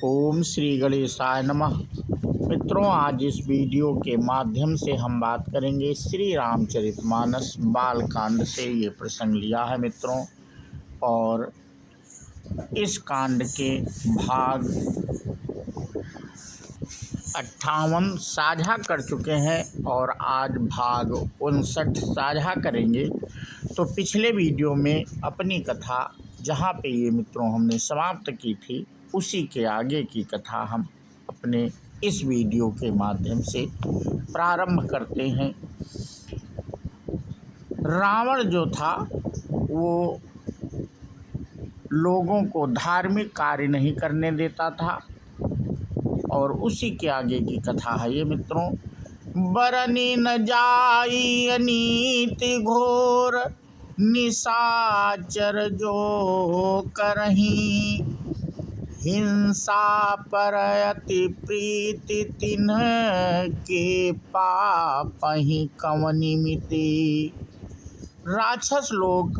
ओम श्री गणेशाय नमः। मित्रों, आज इस वीडियो के माध्यम से हम बात करेंगे श्री रामचरितमानस बालकांड से। ये प्रसंग लिया है मित्रों, और इस कांड के भाग 58 साझा कर चुके हैं और आज भाग 59 साझा करेंगे। तो पिछले वीडियो में अपनी कथा जहाँ पे ये मित्रों हमने समाप्त की थी, उसी के आगे की कथा हम अपने इस वीडियो के माध्यम से प्रारंभ करते हैं। रावण जो था वो लोगों को धार्मिक कार्य नहीं करने देता था, और उसी के आगे की कथा है ये मित्रों। बरनी न जाई अनीति घोर, निशाचर जो करही, हिंसा पर अति प्रीति तिन्ह के पापहि कवनि मिति। राक्षस लोग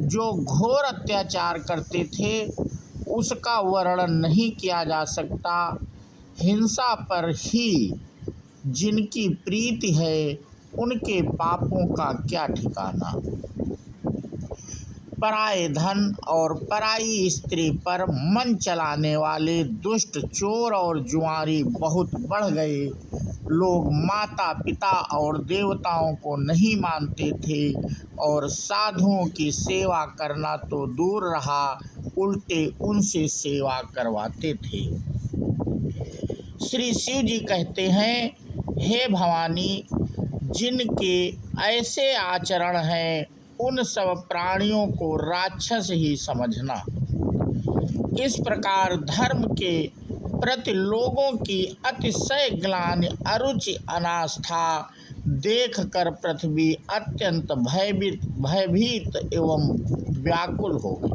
जो घोर अत्याचार करते थे उसका वर्णन नहीं किया जा सकता। हिंसा पर ही जिनकी प्रीति है उनके पापों का क्या ठिकाना। पराये धन और पराई स्त्री पर मन चलाने वाले दुष्ट चोर और जुआरी बहुत बढ़ गए। लोग माता पिता और देवताओं को नहीं मानते थे और साधुओं की सेवा करना तो दूर रहा, उल्टे उनसे सेवा करवाते थे। श्री शिव जी कहते हैं, हे भवानी, जिनके ऐसे आचरण हैं उन सब प्राणियों को राक्षस ही समझना। इस प्रकार धर्म के प्रति लोगों की अतिशय ग्लानि, अरुचि, अनास्था देखकर पृथ्वी अत्यंत भयभीत एवं व्याकुल हो गई।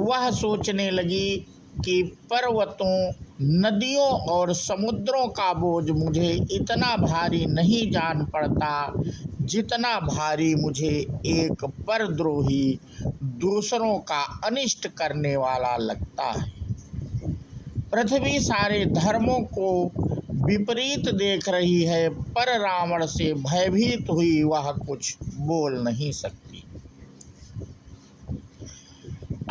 वह सोचने लगी कि पर्वतों, नदियों और समुद्रों का बोझ मुझे इतना भारी नहीं जान पड़ता जितना भारी मुझे एक परद्रोही दूसरों का अनिष्ट करने वाला लगता है। पृथ्वी सारे धर्मों को विपरीत देख रही है, पर रावण से भयभीत हुई वह कुछ बोल नहीं सकती।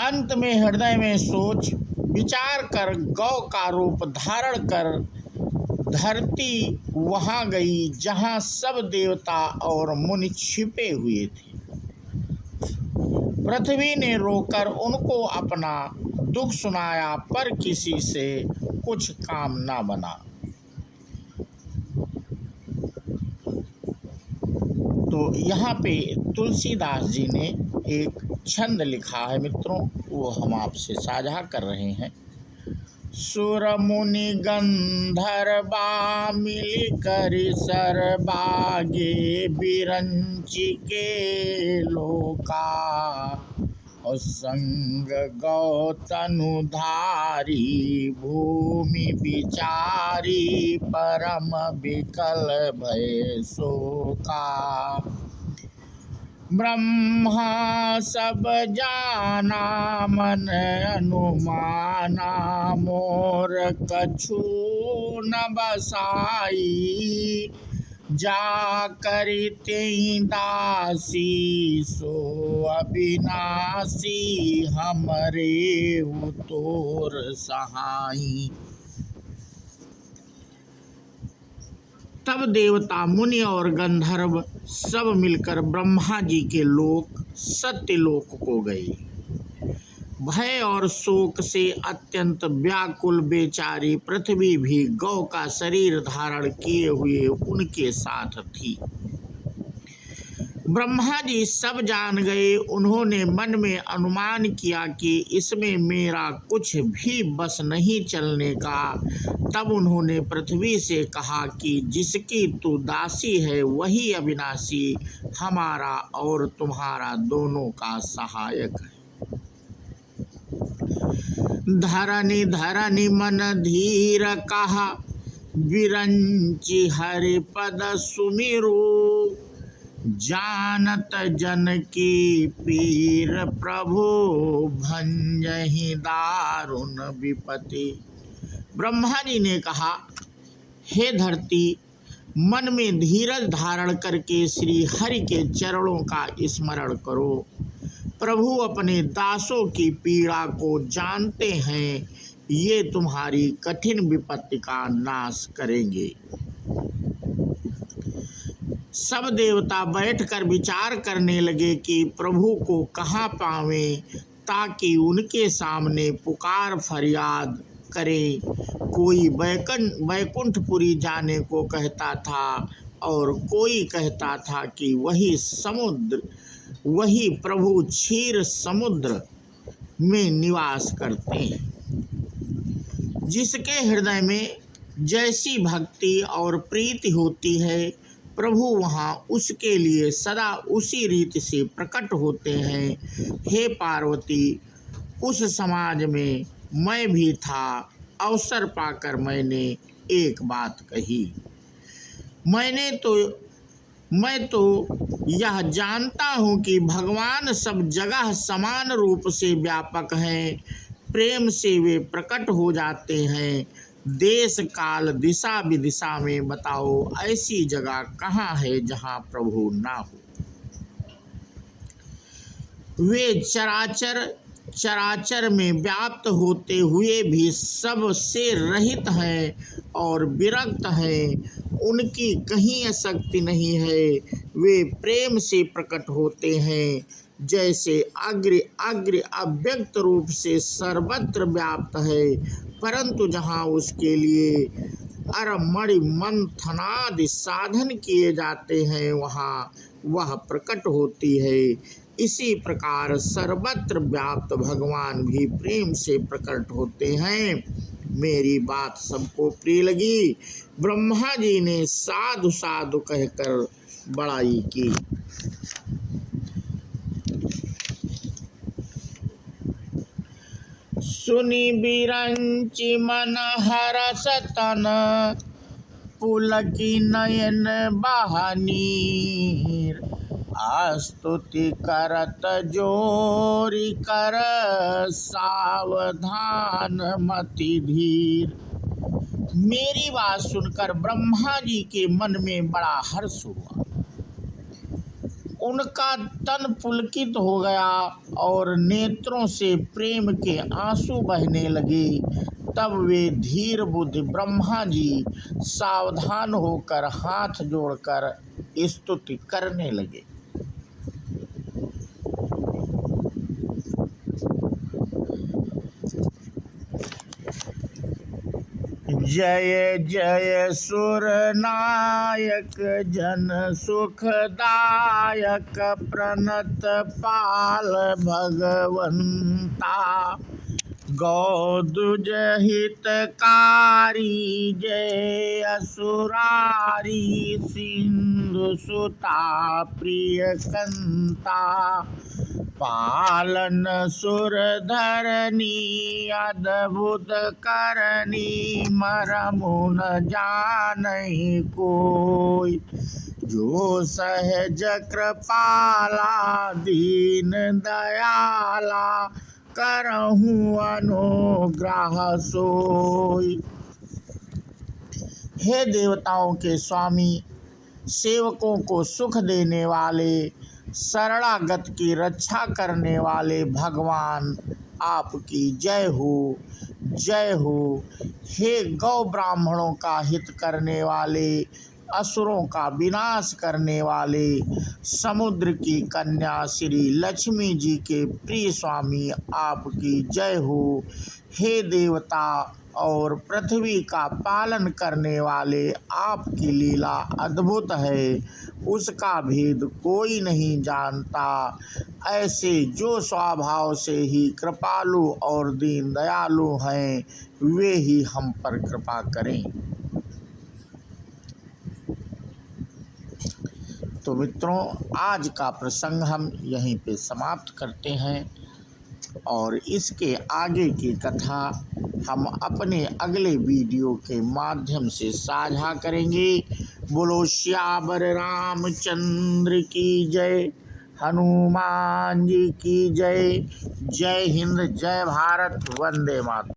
अंत में हृदय में सोच विचार कर गौ का रूप धारण कर धरती वहां गई जहां सब देवता और मुनि छिपे हुए थे। पृथ्वी ने रोकर उनको अपना दुख सुनाया, पर किसी से कुछ काम ना बना। तो यहाँ पे तुलसीदास जी ने एक छंद लिखा है मित्रों, वो हम आपसे साझा कर रहे हैं। सुर मुनि गंधर्वा मिल कर सरबागे, बिरंची के लोका, और संग गौ तनुधारी, भूमि विचारी, परम विकल भय शोका। ब्रह्मा सब जाना मन अनुमाना, मोर कछु न बसाई, जा करते दासी, सो अविनाशी, हमरे तोर सहाई। तब देवता, मुनि और गंधर्व सब मिलकर ब्रह्मा जी के लोक सत्यलोक को गए। भय और शोक से अत्यंत व्याकुल बेचारी पृथ्वी भी गौ का शरीर धारण किए हुए उनके साथ थी। ब्रह्मा जी सब जान गए। उन्होंने मन में अनुमान किया कि इसमें मेरा कुछ भी बस नहीं चलने का। तब उन्होंने पृथ्वी से कहा कि जिसकी तू दासी है वही अविनाशी, हमारा और तुम्हारा दोनों का सहायक है। धरनी धरनी मन धीर कहा, बिरंची हरि पद सुमिरु, जानत जन की पीर प्रभु भंजन संजहि दारुण विपत्ति। ब्रह्मा जी ने कहा, हे धरती, मन में धीरज धारण करके श्री हरि के चरणों का स्मरण करो। प्रभु अपने दासों की पीड़ा को जानते हैं, ये तुम्हारी कठिन विपत्ति का नाश करेंगे। सब देवता बैठकर विचार करने लगे कि प्रभु को कहाँ पावें, ताकि उनके सामने पुकार फरियाद करें। कोई वैकुंठपुरी जाने को कहता था और कोई कहता था कि वही प्रभु क्षीर समुद्र में निवास करते हैं। जिसके हृदय में जैसी भक्ति और प्रीति होती है, प्रभु वहाँ उसके लिए सदा उसी रीति से प्रकट होते हैं। हे पार्वती, उस समाज में मैं भी था। अवसर पाकर मैंने एक बात कही। मैं तो यह जानता हूँ कि भगवान सब जगह समान रूप से व्यापक हैं। प्रेम से वे प्रकट हो जाते हैं। देश काल दिशा विदिशा में बताओ, ऐसी जगह कहाँ है जहाँ प्रभु ना हो। वे चराचर में व्याप्त होते हुए भी सबसे रहित हैं और विरक्त हैं। उनकी कहीं आसक्ति नहीं है। वे प्रेम से प्रकट होते हैं, जैसे अग्र अव्यक्त रूप से सर्वत्र व्याप्त है, परंतु जहाँ उसके लिए अरमणि मंथनादि साधन किए जाते हैं, वहाँ वह प्रकट होती है। इसी प्रकार सर्वत्र व्याप्त भगवान भी प्रेम से प्रकट होते हैं। मेरी बात सबको प्रिय लगी। ब्रह्मा जी ने साधु साधु कहकर बड़ाई की। सुनी बिरंचि मन हरस तन, पुलकी नयन बहनीर। स्तुति करत जोरी कर, सावधान मति धीर। मेरी बात सुनकर ब्रह्मा जी के मन में बड़ा हर्ष हुआ। उनका तन पुलकित हो गया और नेत्रों से प्रेम के आंसू बहने लगे। तब वे धीर बुद्धि ब्रह्मा जी सावधान होकर हाथ जोड़कर स्तुति करने लगे। जय जय सुर नायक जन सुखदायक, प्रणत पाल भगवंता। गौदुज हितकारी जय असुरारी, सिंधु सुता प्रिय कंता। पालन सुर धरनी अद्भुत करनी, मरमु न जानहि कोई। जो सहज कृपाला दीन दयाला, करहूँ अनुग्रह सोई। हे देवताओं के स्वामी, सेवकों को सुख देने वाले, शरणागत की रक्षा करने वाले भगवान, आपकी जय हो, जय हो। हे गौ ब्राह्मणों का हित करने वाले, असुरों का विनाश करने वाले, समुद्र की कन्या श्री लक्ष्मी जी के प्रिय स्वामी, आपकी जय हो। हे देवता और पृथ्वी का पालन करने वाले, आपकी लीला अद्भुत है, उसका भेद कोई नहीं जानता। ऐसे जो स्वभाव से ही कृपालु और दीन दयालु हैं, वे ही हम पर कृपा करें। तो मित्रों, आज का प्रसंग हम यहीं पे समाप्त करते हैं और इसके आगे की कथा हम अपने अगले वीडियो के माध्यम से साझा करेंगे। बोलो श्यावर रामचंद्र की जय। हनुमान जी की जय। जय हिंद, जय भारत, वंदे मातरम।